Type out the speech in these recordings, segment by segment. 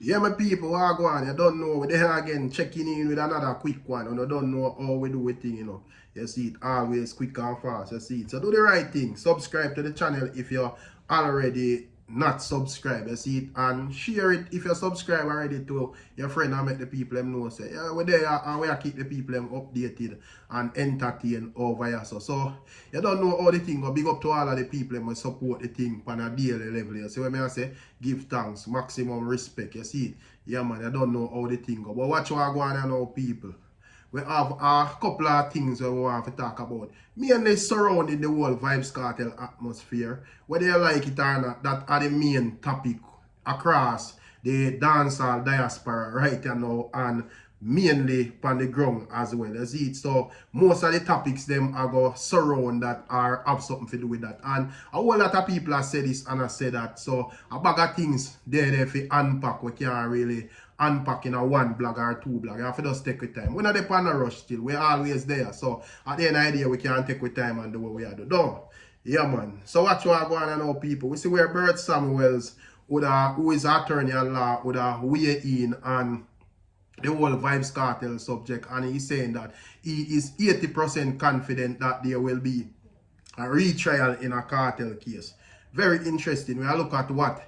Yeah, my people, what go on? You don't know. We're there again, checking in with another quick one. And you don't know how we do it thing, you know. You see it always quick and fast. You see it. So do the right thing. Subscribe to the channel if you're already not subscribed. You see it. And share it if you're subscribed already to your friend and make the people them know. Say, yeah, we're there and we keep the people them updated and entertained over here. So you don't know how the thing go. Big up to all of the people them support the thing on a daily level. You see what I say? Give thanks, maximum respect. You see it? Yeah, man, I don't know how the thing go. But watch what I go on now, people. We have a couple of things we want to talk about. Mainly surrounding the whole Vybz Kartel atmosphere. Whether you like it or not, that are the main topic across the dancehall diaspora right now and mainly on the ground as well. You see it? So most of the topics them are go surround that or have something to do with that. And a whole lot of people have said this and have said that. So a bag of things there for unpack we can't really unpack in a one blog or two blog. You have to just take with time. We're not on a rush still. We're always there. So at the end of the day, we can take with time and do what we have to do. Yeah, man. So watch what going on now, people. We see where Bert Samuels, who is attorney at law, would weigh in on the whole Vybz Kartel subject, and he's saying that he is 80% confident that there will be a retrial in a cartel case. Very interesting. We look at what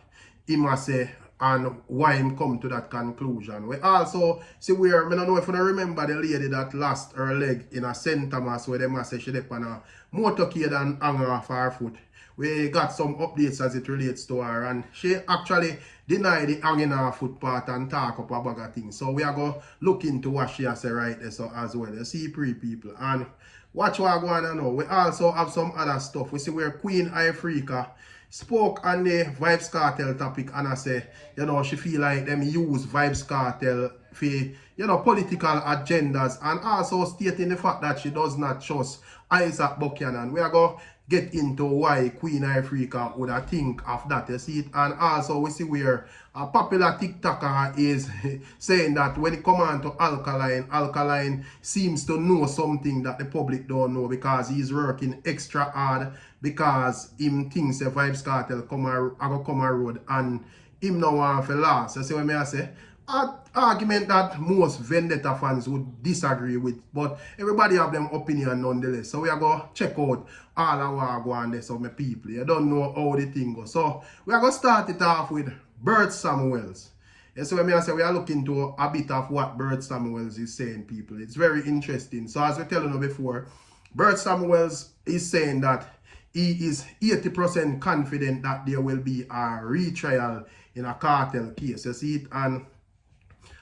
he must say and why him come to that conclusion. We also see where, I don't know if you remember the lady that lost her leg in a St. Thomas where they must say she on a motorcade and hung off her foot. We got some updates as it relates to her, and she actually denied the hanging her foot part and talk up a bag of things. So we are going to look into what she has to right there so as well. You see, people. And watch what going on now. We also have some other stuff. We see where Queen Ifrica spoke on the Vybz Kartel topic, and I say, you know, she feel like them use Vybz Kartel for, you know, political agendas, and also stating the fact that she does not trust ISAT Buchanan. We are going to get into why Queen Ifrica would think of that, you see it. And also we see where a popular TikToker is saying that when it comes on to Alkaline seems to know something that the public don't know because he's working extra hard because him thinks the Vybz Kartel come a road and him no want to last. You see what I say? An argument that most Vendetta fans would disagree with, but everybody have them opinion nonetheless. So we are going to check out all our go on this of my people. You don't know how the thing goes. So we are going to start it off with Bert Samuels. Yeah, so when I say we are looking to a bit of what Bert Samuels is saying, people. It's very interesting. So as we tell you before, Bert Samuels is saying that he is 80% confident that there will be a retrial in a cartel case. You see it? And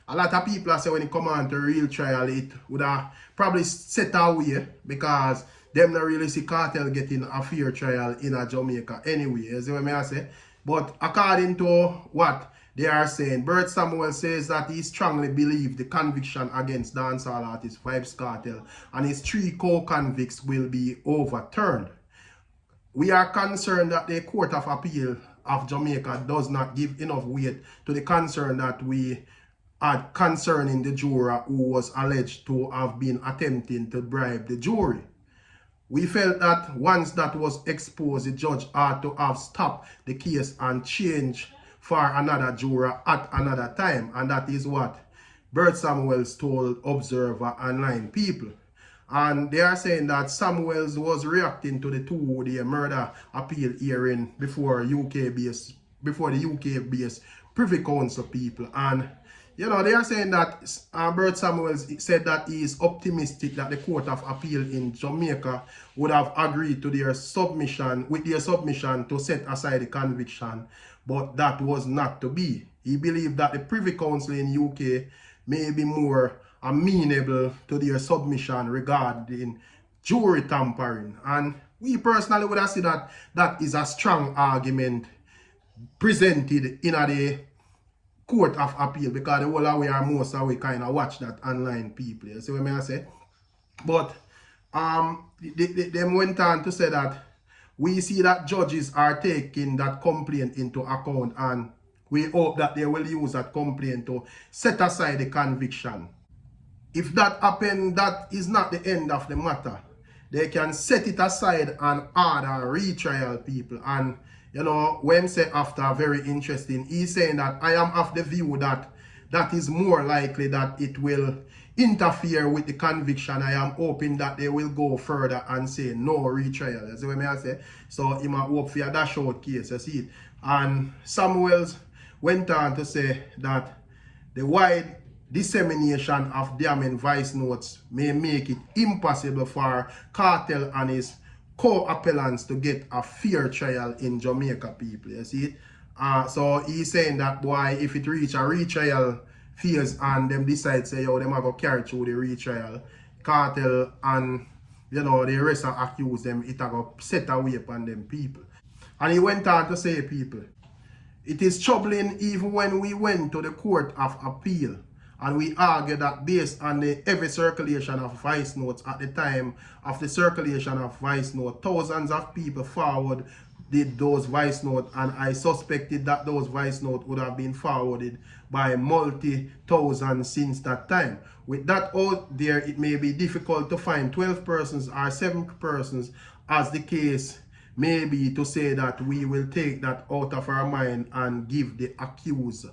a lot of people say when it come on to real trial, it would have probably set away because them not really see cartel getting a fair trial in a Jamaica anyway. You see what I say? But according to what they are saying, Bert Samuel says that he strongly believes the conviction against dancehall artist Vybz Kartel and his 3 co-convicts will be overturned. We are concerned that the Court of Appeal of Jamaica does not give enough weight to the concern that we had concerning the juror who was alleged to have been attempting to bribe the jury. We felt that once that was exposed, the judge had to have stopped the case and changed for another juror at another time. And that is what Bert Samuels told Observer Online people. And they are saying that Samuels was reacting to the 2-day murder appeal hearing before the UK-based Privy Council people. And you know, they are saying that Bert Samuels said that he is optimistic that the Court of Appeal in Jamaica would have agreed to their submission to set aside the conviction, but that was not to be. He believed that the Privy Council in UK may be more amenable to their submission regarding jury tampering. And we personally would have said that that is a strong argument presented in a Court of Appeal, because the whole of we are most of we kind of watch that online people. You see what I say? But they went on to say that we see that judges are taking that complaint into account, and we hope that they will use that complaint to set aside the conviction. If that happens, that is not the end of the matter. They can set it aside and order retrial, people. And you know, when say after very interesting, he's saying that I am of the view that that is more likely that it will interfere with the conviction. I am hoping that they will go further and say no retrial. You see what I say? So he might hope for a dash out case, you see it. And Samuels went on to say that the wide dissemination of damning voice notes may make it impossible for Kartel and his co-appellants to get a fair trial in Jamaica, people. You see it? So he's saying that, boy, if it reach a retrial phase and them decide, say, yo, them are going to carry through the retrial, Kartel and, you know, the rest of accused them, it are going to set away upon them people. And he went on to say, people, it is troubling even when we went to the Court of Appeal and we argued that based on the heavy circulation of voice notes at the time of the circulation of voice notes, thousands of people forward did those voice notes, and I suspected that those voice notes would have been forwarded by multi-thousands since that time. With that out there, it may be difficult to find 12 persons or 7 persons, as the case may be, to say that we will take that out of our mind and give the accused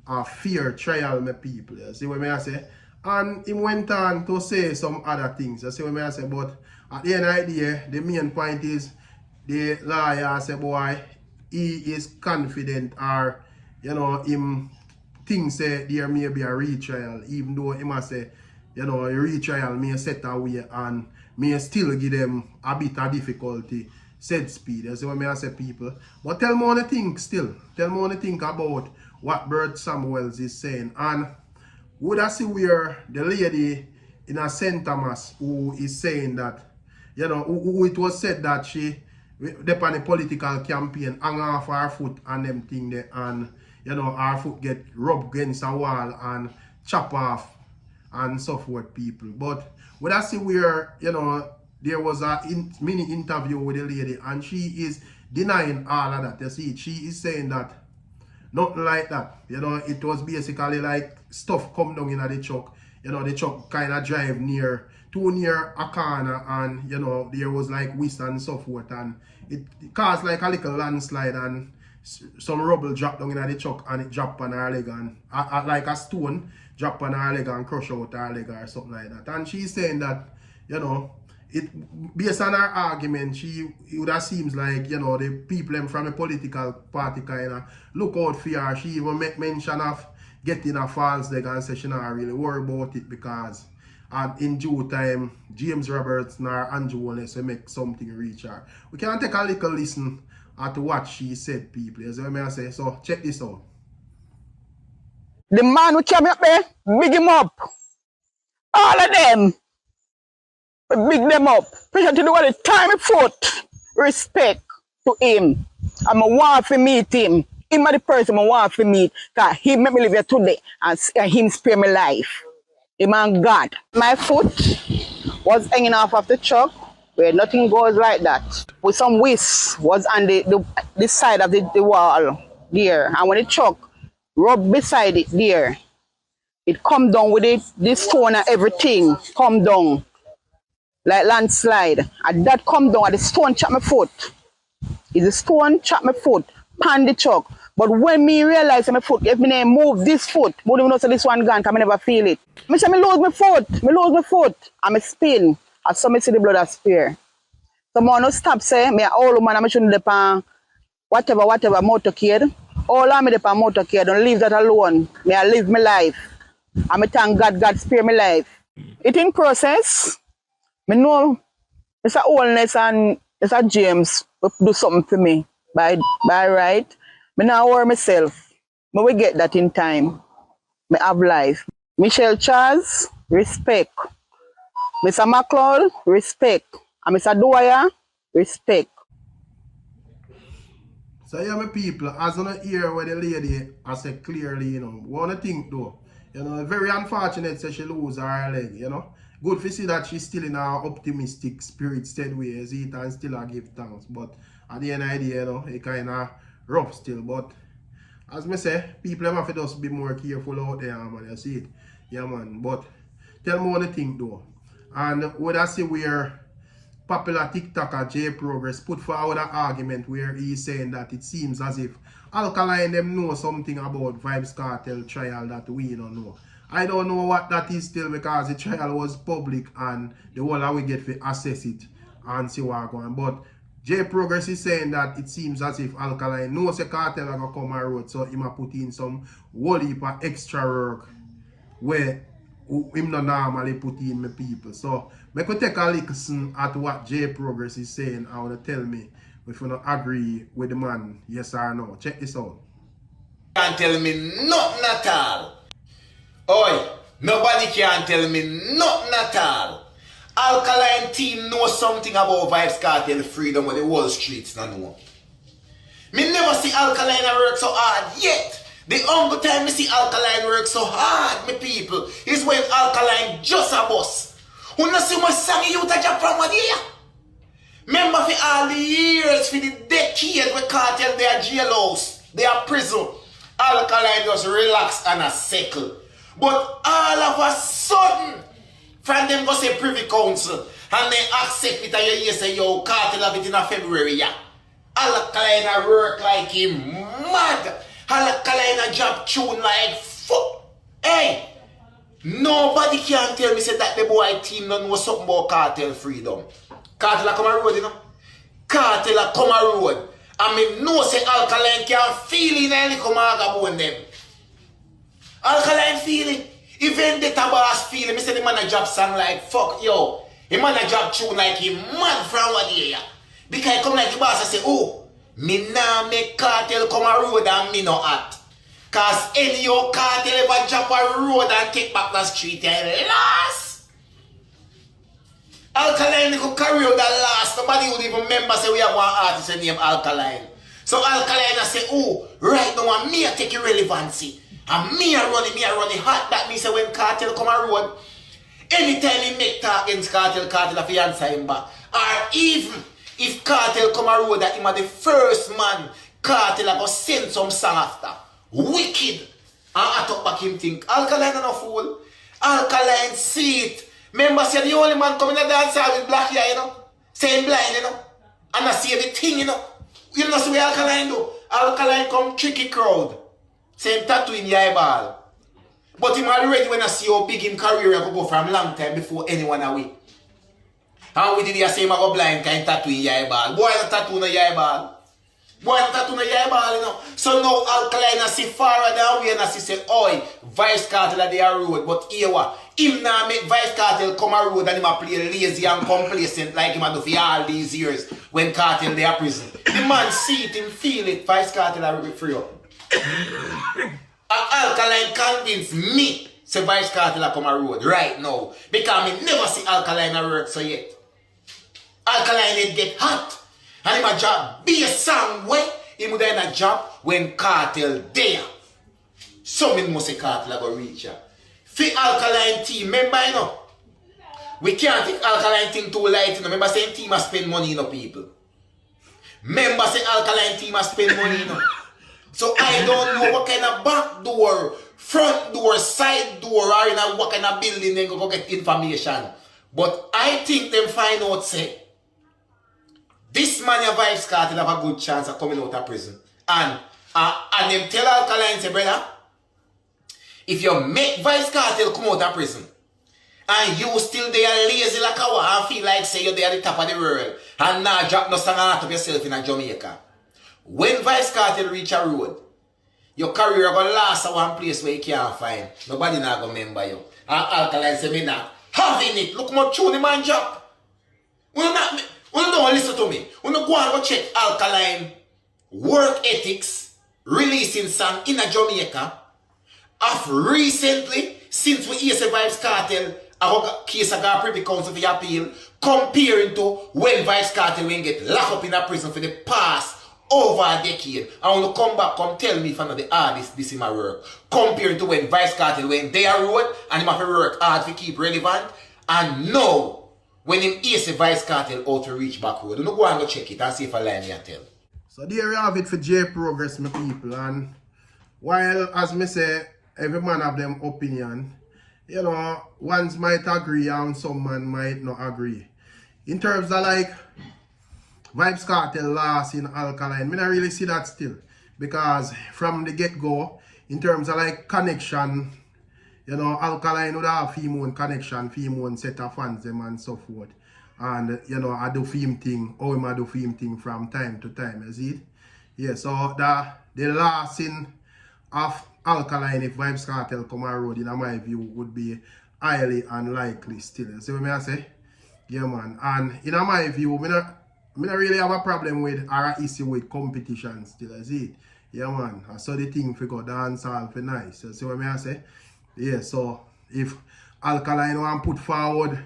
a fair trial, my people. You see what I say? And he went on to say some other things. You see what I say? But at the end of the day, the main point is, the lawyer say, boy, he is confident, or, you know, him thinks that there may be a retrial, even though he must say, you know, a retrial may set away and may still give them a bit of difficulty, said speed. You see what I say, people? But tell me what you think still. Tell me what you think about what Bert Samuels is saying. And would I see where the lady in a St. Thomas who is saying that, you know, who it was said that she upon a political campaign, hang off her foot and them thing there, and, you know, her foot get rubbed against a wall and chop off and so forth, people. But when I see where, you know, there was a mini interview with the lady and she is denying all of that. You see, she is saying that nothing like that. You know, it was basically like stuff come down in the truck. You know, the truck kind of drive too near a corner, and, you know, there was like whist and so forth, and it caused like a little landslide, and some rubble dropped down in the truck and it dropped on her leg, and like a stone dropped on her leg and crush out her leg or something like that. And she's saying that, you know, it based on her argument, it would have seems like, you know, the people from a political party kind of look out for her. She even make mention of getting a false leg and say she not really worry about it, because in due time, James Roberts nor Andrew Wallace will make something reach her. We can take a little listen to what she said, people. You see what I say? So check this out. The man who came up there, big him up. All of them, big them up. Pressure to do what the time of foot. Respect to him. I'm a want to meet him. Him are the person I want to meet. Because he made me live here today and him spare my life. Him and God. My foot was hanging off of the truck where nothing goes like that. With some whisk was on the side of the wall there. And when the truck rubbed beside it there, it come down with the stone and everything come down like landslide. And that come down and the stone chop my foot. The stone chop my foot, pan the truck. But when me realize my foot, if me move this foot, I don't even know so this one gone, because I never feel it. I say, I lose my foot, and I spin. And so I see the blood a spear. So I no stop say, me all man, I shouldn't depend whatever motorcade. All of me depend motorcade, don't leave that alone. Me I live my life. And I thank God spare my life. It in process. Me know it's a wholeness and it's a James will do something for me by right. Me now worry myself. Me will get that in time. Me have life. Michelle Charles, respect. Mr. McLeod, respect. And Mr. Dwyer, respect. So yeah, my people, as on hear what the lady has said clearly, you know, what do think though? You know, very unfortunate that she lose her leg, you know. Good to see that she's still in her optimistic spirit steady way, as it and still give thanks. But at the end of the day, you know, it kind of rough still. But as me say, people have to just be more careful out there, man. You see it? Yeah, man. But tell me what you think though. And what I see where popular TikToker J Progress put forward an argument where he's saying that it seems as if Alkaline them know something about Vybz Kartel trial that we don't know. I don't know what that is still because the trial was public and the whole we get to assess it and see what going. But J Progress is saying that it seems as if Alkaline knows a Kartel are gonna come on road, so he might put in some whole heap of extra work where him not normally put in my people. So I could take a listen at what J Progress is saying and wanna tell me if you don't agree with the man, yes or no. Check this out. Can't tell me nothing at all. Oi, nobody can tell me nothing at all. Alkaline team know something about Vybz Kartel freedom when the whole streets don't know. Me never see Alkaline work so hard yet. The only time me see Alkaline work so hard, me people, is when Alkaline just a boss. Who not see my song you to jump from what here? Remember for all the years, for the decades where Kartel they are jailhouse, they are prison. Alkaline just relax and a settle. But all of a sudden, from them go say Privy Council and they accept it and you say, yo, Kartel have it in a February, yeah. Alkaline work like him mad. Alkaline job tune like fuck. Hey, nobody can tell me say that the boy team don't know something about Kartel freedom. Kartel come a road, you know. Kartel come a road. I mean, no say Alkaline can feel it and come a bone them. Alkaline feel it. Even the boss feel it. Me say the man a job song like fuck yo. The man a job tune like him mad from what year. Because he come like the boss and say, oh, me nah make Kartel come a road and me no at. Cause any your Kartel ever jump a road and take back the street and last. Alkaline could carry out that last. Nobody would even remember say we have one artist named Alkaline. So Alkaline say, oh, right now me a take irrelevancy. And me a run it hot. That means say when Kartel come a road, anytime he make talk against Kartel a fi answer him back. Or even if Kartel come a road that him a the first man, Kartel a go send some song after. Wicked. And I talk back him think, Alkaline no fool. Alkaline see it. Remember say the only man coming to dance with black hair, you know. Say him blind, you know. And I see the thing, you know. You know see what Alkaline do? Alkaline come tricky crowd. Same tattoo in your eyeball. But him already when I see how big him career go from long time before anyone away. And we did the same go blind kind tattoo in your eyeball. Boy no tattoo in your eyeball. Boy no tattoo in your eyeball, you know. So now Alkaline I see far down way and I see say, oi, Vybz Kartel at their road. But here what? Him now make Vybz Kartel come a road and him a play lazy and complacent like him a do for all these years when Kartel they are prison. The man see it, him feel it, Vybz Kartel are free up. Alkaline convince me say Vybz Kartel come a road right now because me never see Alkaline work so yet. Alkaline it get hot and him a job be a song way him would in a job when Kartel there. So me must say Kartel go reach ya. For Alkaline team, remember you know, we can't take Alkaline thing too light, you know. Remember saying team must spend money, you know, people. Remember say Alkaline team must spend money, you know. So I don't know what kind of back door, front door, side door, or in a what kind of building they go get information. But I think them find out say this man your Vybz Kartel have a good chance of coming out of prison. And them tell Alkaline say, brother, if you make Vybz Kartel come out of prison and you still there lazy like a one and feel like say you're there at the top of the world and now drop no song out of yourself in a Jamaica. When Vybz Kartel reach a road, your career gonna last at one place where you can't find. Nobody not gonna remember you. And Alkaline say me not having it. Look how tune the man job. You don't listen to me. You go and go check Alkaline work ethics releasing song in a Jamaica. Of recently, since we hear say Vybz Kartel a case of Privy Council for appeal, comparing to when Vybz Kartel when get locked up in a prison for the past over a decade. I want to come back, come tell me if I know the hardest this in my work. Compared to when Vybz Kartel when they are road and him have to work hard to keep relevant. And now, when him is a Vybz Kartel out to reach back road, you know, go and go check it and see if I line and tell. So there you have it for J Progress, my people. And while, as me say, every man have them opinion, you know, ones might agree and some man might not agree. in terms of like Vybz Kartel loss in Alkaline, I don't really see that still. Because from the get-go, in terms of like connection, you know, Alkaline would have female connection, female set of fans them and so forth. And you know, I do film thing, how I do film thing from time to time, you see it? Yeah, so the last in of Alkaline if Vybz Kartel come on road, in my view, would be highly unlikely still. You see what I say? Yeah, man. And in my view, I don't really have a problem with or an issue with competition still. You see it? Yeah, man. I saw the thing for go dance all for nice. You see what I say? Yeah, so if Alkaline want put forward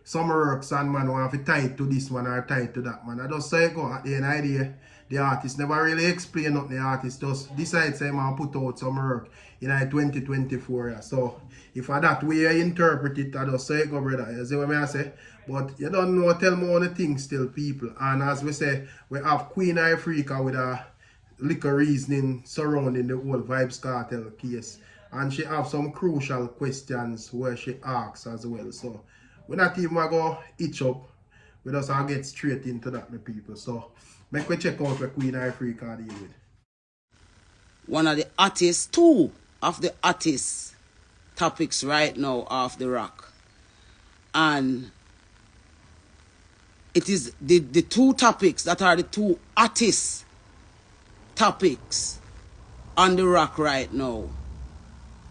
some works and man want to tied to this one or tied to that man, I just say go at the end of the day. The artist never really explain what the artist just decides say man put out some work in 2024. Yeah. So if I that way I interpret it, I just say go brother. You see what I say? But you don't know, tell me all the things still people. And as we say, we have Queen Ifrica with a little reasoning surrounding the whole Vybz Kartel case. And she have some crucial questions where she asks as well. So we're not even going to itch up. We just get straight into that, my people. So make we check out what Queen Ifrica deal with. One of the artists, two of the artists topics right now off the rock. And it is the two topics that are the two artists topics on the rock right now.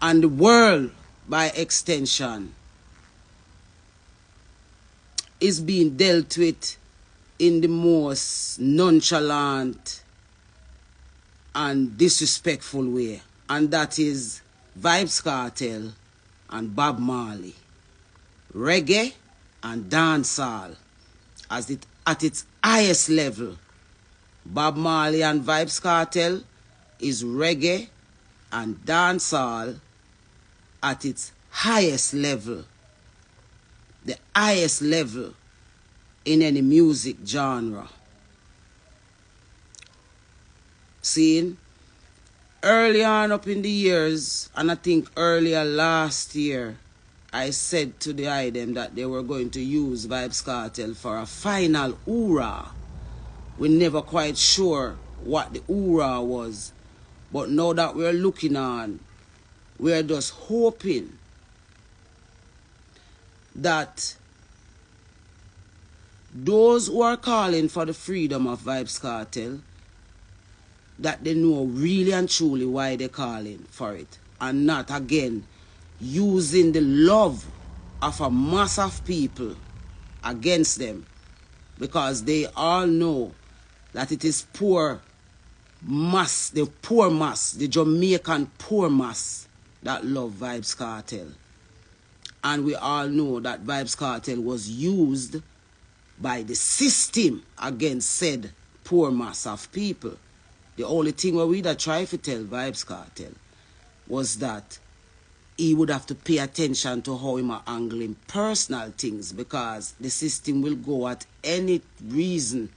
And the world, by extension, is being dealt with in the most nonchalant and disrespectful way. And that is Vybz Kartel and Bob Marley. Reggae and dancehall at its highest level. Bob Marley and Vybz Kartel is reggae and dancehall at its highest level. The highest level in any music genre. Seeing early on up in the years, and I think earlier last year, I said to the item that they were going to use Vybz Kartel for a final hoorah. We're never quite sure what the hoorah was. But now that we're looking on, we're just hoping that those who are calling for the freedom of Vybz Kartel, that they know really and truly why they're calling for it. And not, again, using the love of a mass of people against them. Because they all know that it is poor mass, the poor mass, the Jamaican poor mass that love Vybz Kartel. And we all know that Vybz Kartel was used by the system against said poor mass of people. The only thing where we'd try to tell Vybz Kartel was that he would have to pay attention to how he angling personal things, because the system will go at any reason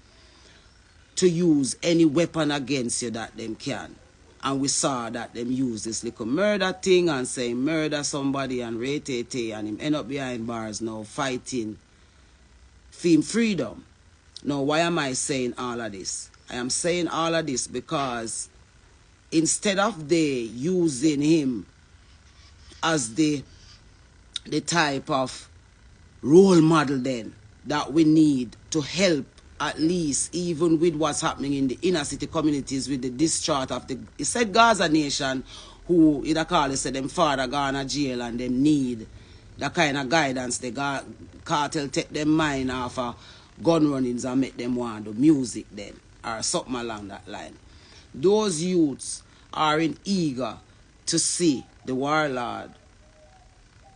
to use any weapon against you that them can. And we saw that them use this little murder thing and say murder somebody and rate and him end up behind bars now fighting for freedom. Now, why am I saying all of this? I am saying all of this because instead of they using him as the type of role model then that we need to help, at least even with what's happening in the inner city communities with the discharge of the, it said Gaza Nation, who in a call said them father gone to jail and them need the kind of guidance the cartel take them mind off of gun runnings and make them want to do music then, or something along that line. Those youths are in eager to see the warlord,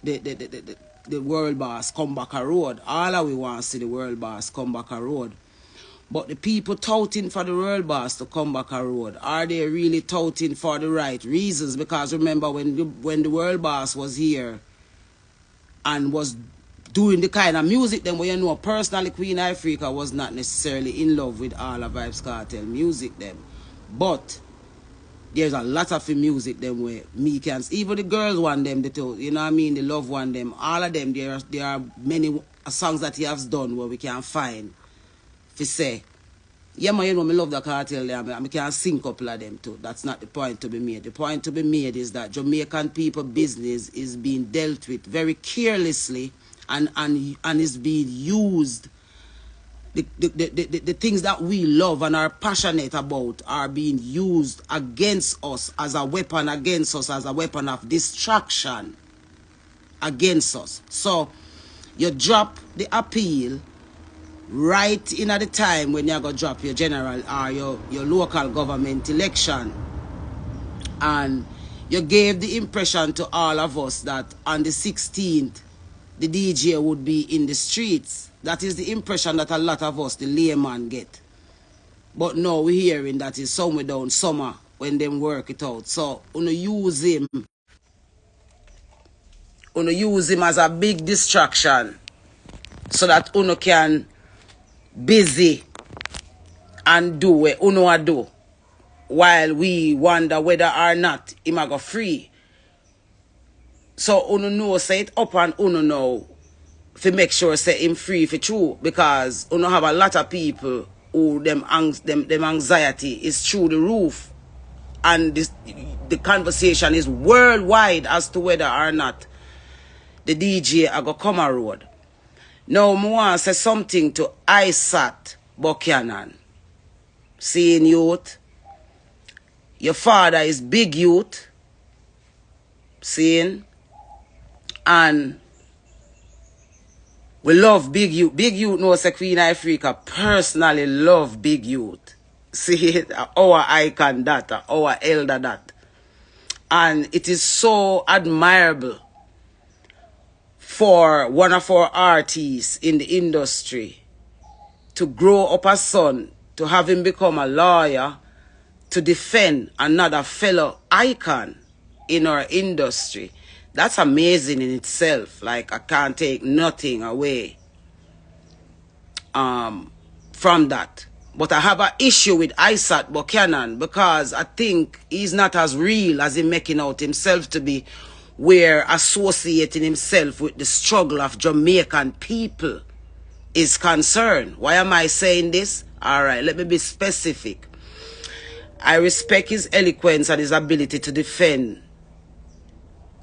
the world boss come back a road. All of we want to see the world boss come back a road. But the people touting for the world boss to come back a road, are they really touting for the right reasons? Because remember when the world boss was here and was doing the kind of music then, where you know personally Queen Ifrica was not necessarily in love with all of Vybz Kartel music then. But there's a lot of music them where me can, even the girls want them, you know what I mean, the love want them, all of them, there are many songs that he has done where we can find, if you say, yeah, man, you know, me love the Kartel there, I can sing a couple of them too. That's not the point to be made. The point to be made is that Jamaican people business is being dealt with very carelessly and is being used. The things that we love and are passionate about are being used against us as a weapon against us, as a weapon of distraction against us. So you drop the appeal right in at the time when you're going to drop your general or your local government election. And you gave the impression to all of us that on the 16th, the DJ would be in the streets. That is the impression that a lot of us, the layman, get. But now we're hearing that it's somewhere down summer when them work it out. So, use him as a big distraction so that can busy and do what do while we wonder whether or not him go free. So know say it up and know to make sure say him free for true, because have a lot of people who them anxiety is through the roof, and the conversation is worldwide as to whether or not the DJ are go come a road. Now I want to say something to ISAT Buchanan. Seeing youth, your father is big youth, seeing, and we love big youth. Big youth knows that Queen Ifrica personally love big youth. See, our icon that, our elder that. And it is so admirable for one of our artists in the industry to grow up a son, to have him become a lawyer, to defend another fellow icon in our industry. That's amazing in itself. Like, I can't take nothing away from that. But I have an issue with ISAT Buchanan because I think he's not as real as he's making out himself to be, where associating himself with the struggle of Jamaican people is concerned. Why am I saying this? All right, let me be specific. I respect his eloquence and his ability to defend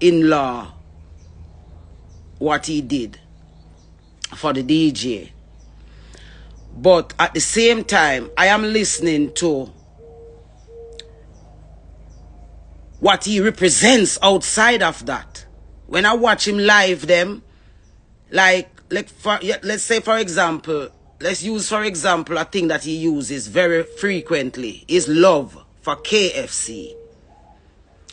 in law what he did for the DJ. But at the same time, I am listening to what he represents outside of that. When I watch him live them, let's say for example, let's use for example a thing that he uses very frequently is love for KFC.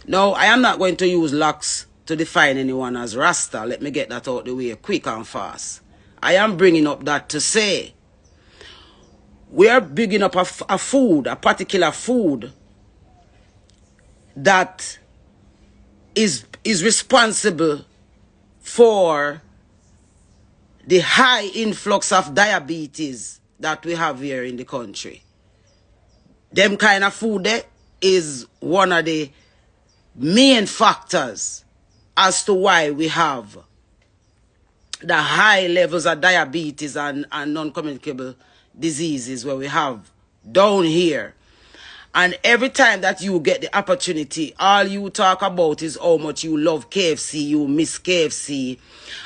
Now, I am not going to use locks to define anyone as Rasta. Let me get that out the way quick and fast. I am bringing up that to say we are bigging up a food, a particular food that is responsible for the high influx of diabetes that we have here in the country. Them kind of food there is one of the main factors as to why we have the high levels of diabetes and non-communicable diseases where we have down here. And every time that you get the opportunity, all you talk about is how much you love KFC, you miss KFC.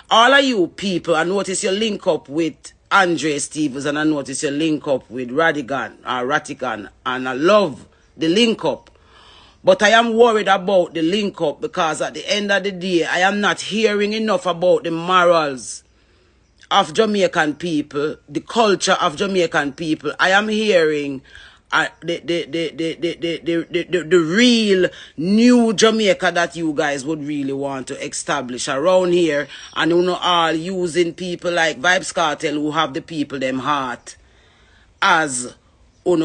All of you people, I notice you link up with Andre Stevens and I notice you link up with Ratigan, and I love the link up. But I am worried about the link up because at the end of the day, I am not hearing enough about the morals of Jamaican people, the culture of Jamaican people. I am hearing the real new Jamaica that you guys would really want to establish around here, and all using people like Vybz Kartel who have the people them heart as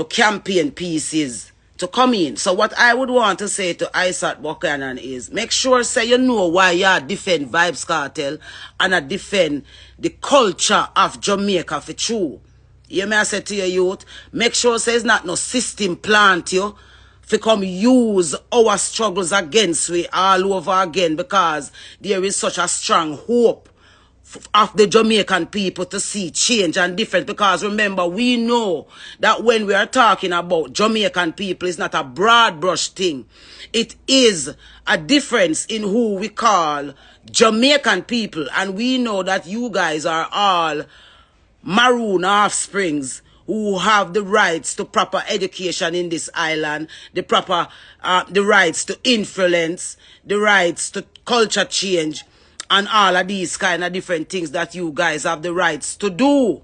campaign pieces to come in. So what I would want to say to ISAT Buchanan is make sure say you know why you defend Vybz Kartel and I defend the culture of Jamaica for true. You may say to your youth, make sure say it's not no system plant you to come use our struggles against we all over again, because there is such a strong hope of the Jamaican people to see change and difference, because remember, we know that when we are talking about Jamaican people, it's not a broad brush thing. It is a difference in who we call Jamaican people, and we know that you guys are all maroon offsprings who have the rights to proper education in this island, the rights to influence, the rights to culture change, and all of these kind of different things that you guys have the rights to do.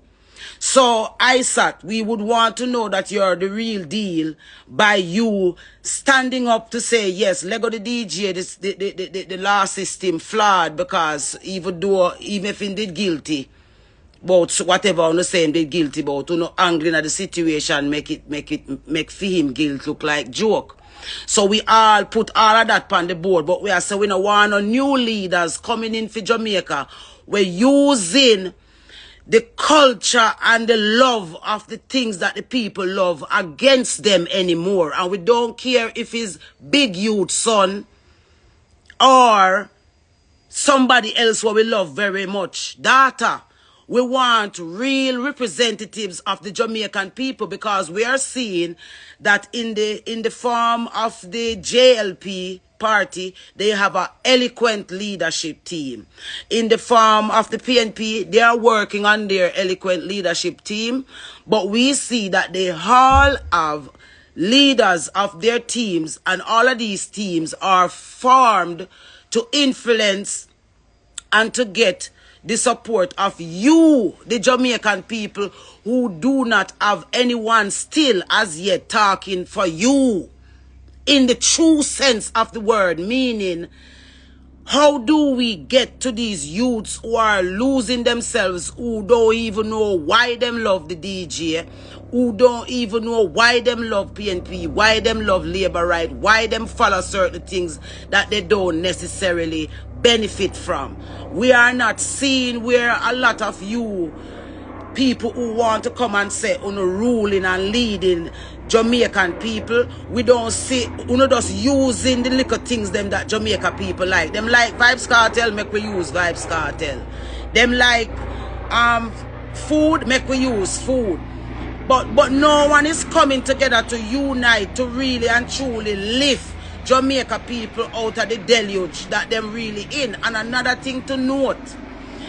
So, ISAT, we would want to know that you're the real deal by you standing up to say, yes, Lego the DJ, the law system flawed, because even if he did guilty, about whatever on the same they guilty about, angling at the situation, make for him guilt look like joke. So we all put all of that on the board, but we are saying we don't want no new leaders coming in for Jamaica. We're using the culture and the love of the things that the people love against them anymore. And we don't care if it's Big Youth son or somebody else what we love very much. Data. We want real representatives of the Jamaican people, because we are seeing that in the form of the JLP party, they have an eloquent leadership team. In the form of the PNP, they are working on their eloquent leadership team, but we see that they all have leaders of their teams, and all of these teams are formed to influence and to get the support of you, the Jamaican people, who do not have anyone still as yet talking for you in the true sense of the word, meaning how do we get to these youths who are losing themselves, who don't even know why them love the DJ, who don't even know why them love PNP, why them love labor right, why them follow certain things that they don't necessarily benefit from. We are not seeing where a lot of you people who want to come and say ruling and leading Jamaican people, we don't see just using the little things them that Jamaica people like. Them like Vybz Kartel, make we use Vybz Kartel. Them like food, make we use food. But no one is coming together to unite, to really and truly lift Jamaica people out of the deluge that them really in. And another thing to note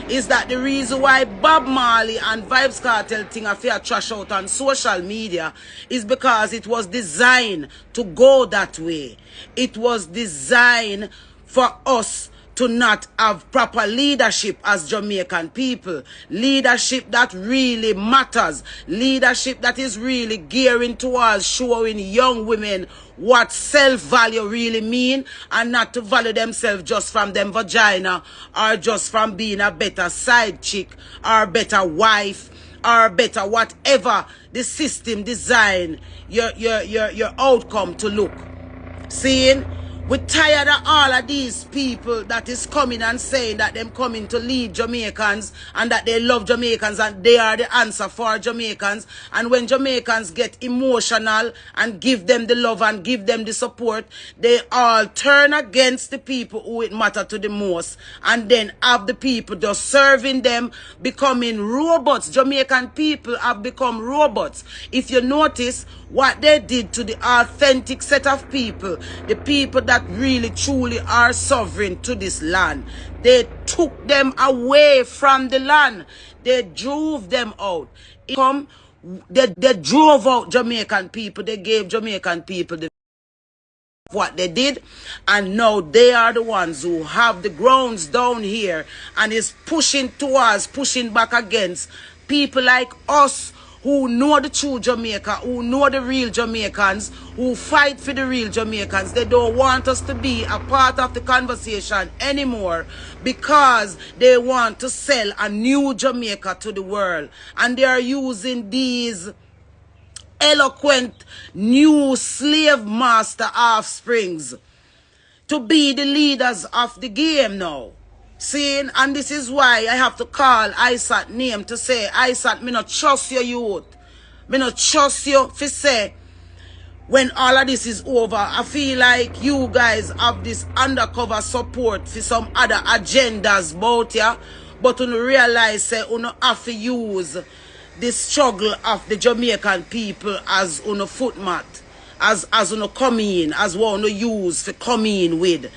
is that the reason why Bob Marley and Vybz Kartel thing are fair trash out on social media is because it was designed to go that way. It was designed for us to not have proper leadership as Jamaican people. Leadership that really matters. Leadership that is really gearing towards showing young women what self-value really mean, and not to value themselves just from them vagina, or just from being a better side chick, or a better wife, or better whatever the system design your outcome to look. Seeing? We're tired of all of these people that is coming and saying that them coming to lead Jamaicans and that they love Jamaicans and they are the answer for Jamaicans. And when Jamaicans get emotional and give them the love and give them the support, they all turn against the people who it matter to the most, and then have the people just serving them, becoming robots. Jamaican people have become robots. If you notice what they did to the authentic set of people, the people that really truly are sovereign to this land, they took them away from the land. They drove them out. They drove out Jamaican people. They gave Jamaican people what they did, and now they are the ones who have the grounds down here and is pushing back against people like us, who know the true Jamaica, who know the real Jamaicans, who fight for the real Jamaicans. They don't want us to be a part of the conversation anymore because they want to sell a new Jamaica to the world. And they are using these eloquent new slave master offsprings to be the leaders of the game now. Seeing, and this is why I have to call ISAT name to say, ISAT, me not trust your youth. Me not trust you for say, when all of this is over, I feel like you guys have this undercover support for some other agendas about ya, But you realize say you have to use the struggle of the Jamaican people as footmat, as come in, as what you use to come in with.